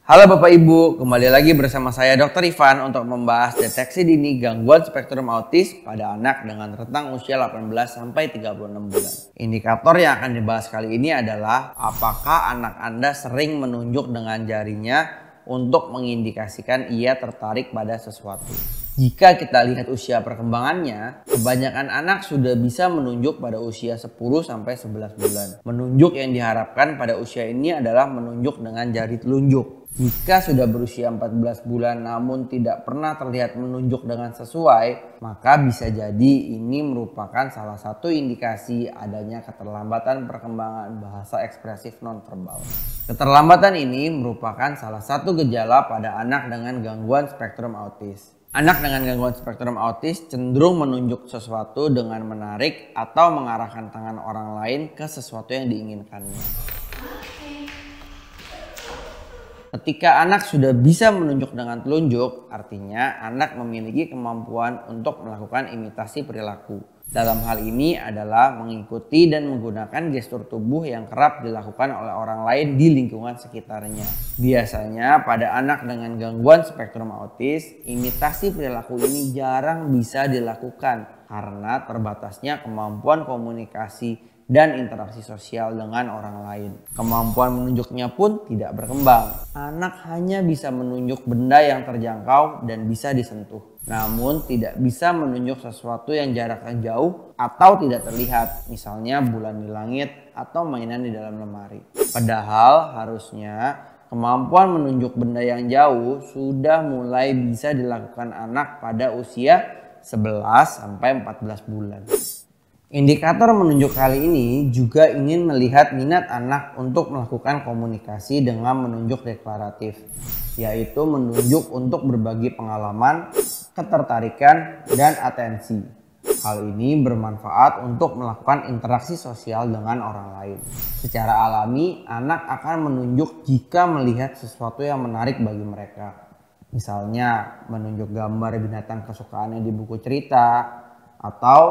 Halo Bapak Ibu, kembali lagi bersama saya Dr. Ivan untuk membahas deteksi dini gangguan spektrum autis pada anak dengan rentang usia 18 sampai 36 bulan. Indikator yang akan dibahas kali ini adalah apakah anak Anda sering menunjuk dengan jarinya untuk mengindikasikan ia tertarik pada sesuatu. Jika kita lihat usia perkembangannya, kebanyakan anak sudah bisa menunjuk pada usia 10 sampai 11 bulan. Menunjuk yang diharapkan pada usia ini adalah menunjuk dengan jari telunjuk. Jika sudah berusia 14 bulan namun tidak pernah terlihat menunjuk dengan sesuai, maka bisa jadi ini merupakan salah satu indikasi adanya keterlambatan perkembangan bahasa ekspresif nonverbal. Keterlambatan ini merupakan salah satu gejala pada anak dengan gangguan spektrum autis. Anak dengan gangguan spektrum autis cenderung menunjuk sesuatu dengan menarik atau mengarahkan tangan orang lain ke sesuatu yang diinginkannya. Ketika anak sudah bisa menunjuk dengan telunjuk, artinya anak memiliki kemampuan untuk melakukan imitasi perilaku. Dalam hal ini adalah mengikuti dan menggunakan gestur tubuh yang kerap dilakukan oleh orang lain di lingkungan sekitarnya. Biasanya pada anak dengan gangguan spektrum autis, imitasi perilaku ini jarang bisa dilakukan karena terbatasnya kemampuan komunikasi dan interaksi sosial dengan orang lain. Kemampuan menunjuknya pun tidak berkembang. Anak hanya bisa menunjuk benda yang terjangkau dan bisa disentuh. Namun tidak bisa menunjuk sesuatu yang jaraknya jauh atau tidak terlihat, misalnya bulan di langit atau mainan di dalam lemari. Padahal harusnya kemampuan menunjuk benda yang jauh sudah mulai bisa dilakukan anak pada usia 11 sampai 14 bulan. Indikator menunjuk kali ini juga ingin melihat minat anak untuk melakukan komunikasi dengan menunjuk deklaratif, yaitu menunjuk untuk berbagi pengalaman, ketertarikan, dan atensi. Hal ini bermanfaat untuk melakukan interaksi sosial dengan orang lain. Secara alami, anak akan menunjuk jika melihat sesuatu yang menarik bagi mereka. Misalnya, menunjuk gambar binatang kesukaannya di buku cerita, atau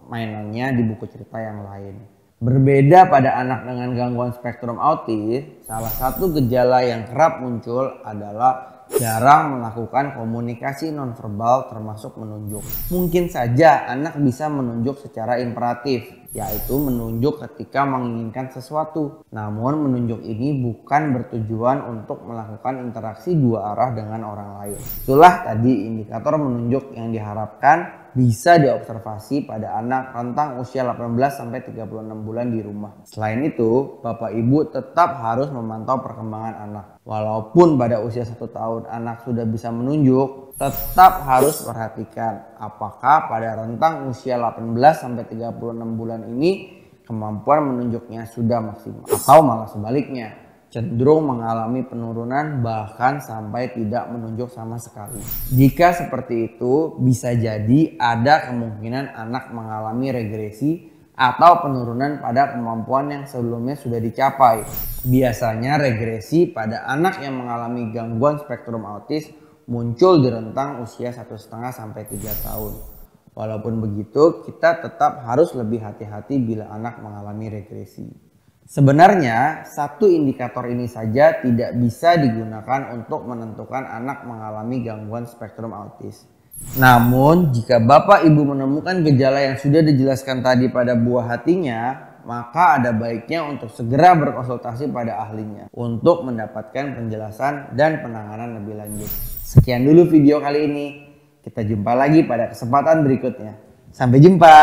mainannya di buku cerita yang lain. Berbeda pada anak dengan gangguan spektrum autis, salah satu gejala yang kerap muncul adalah jarang melakukan komunikasi nonverbal termasuk menunjuk. Mungkin saja anak bisa menunjuk secara imperatif, yaitu menunjuk ketika menginginkan sesuatu. Namun menunjuk ini bukan bertujuan untuk melakukan interaksi dua arah dengan orang lain. Itulah tadi indikator menunjuk yang diharapkan bisa diobservasi pada anak rentang usia 18 sampai 36 bulan di rumah. Selain itu, Bapak Ibu tetap harus memantau perkembangan anak. Walaupun pada usia 1 tahun anak sudah bisa menunjuk, tetap harus perhatikan apakah pada rentang usia 18 sampai 36 bulan ini kemampuan menunjuknya sudah maksimal atau malah sebaliknya, cenderung mengalami penurunan bahkan sampai tidak menunjuk sama sekali. Jika seperti itu, bisa jadi ada kemungkinan anak mengalami regresi atau penurunan pada kemampuan yang sebelumnya sudah dicapai. Biasanya regresi pada anak yang mengalami gangguan spektrum autis muncul di rentang usia 1,5 sampai 3 tahun. Walaupun begitu, kita tetap harus lebih hati-hati bila anak mengalami regresi. Sebenarnya, satu indikator ini saja tidak bisa digunakan untuk menentukan anak mengalami gangguan spektrum autis. Namun, jika Bapak Ibu menemukan gejala yang sudah dijelaskan tadi pada buah hatinya, maka ada baiknya untuk segera berkonsultasi pada ahlinya untuk mendapatkan penjelasan dan penanganan lebih lanjut. Sekian dulu video kali ini. Kita jumpa lagi pada kesempatan berikutnya. Sampai jumpa.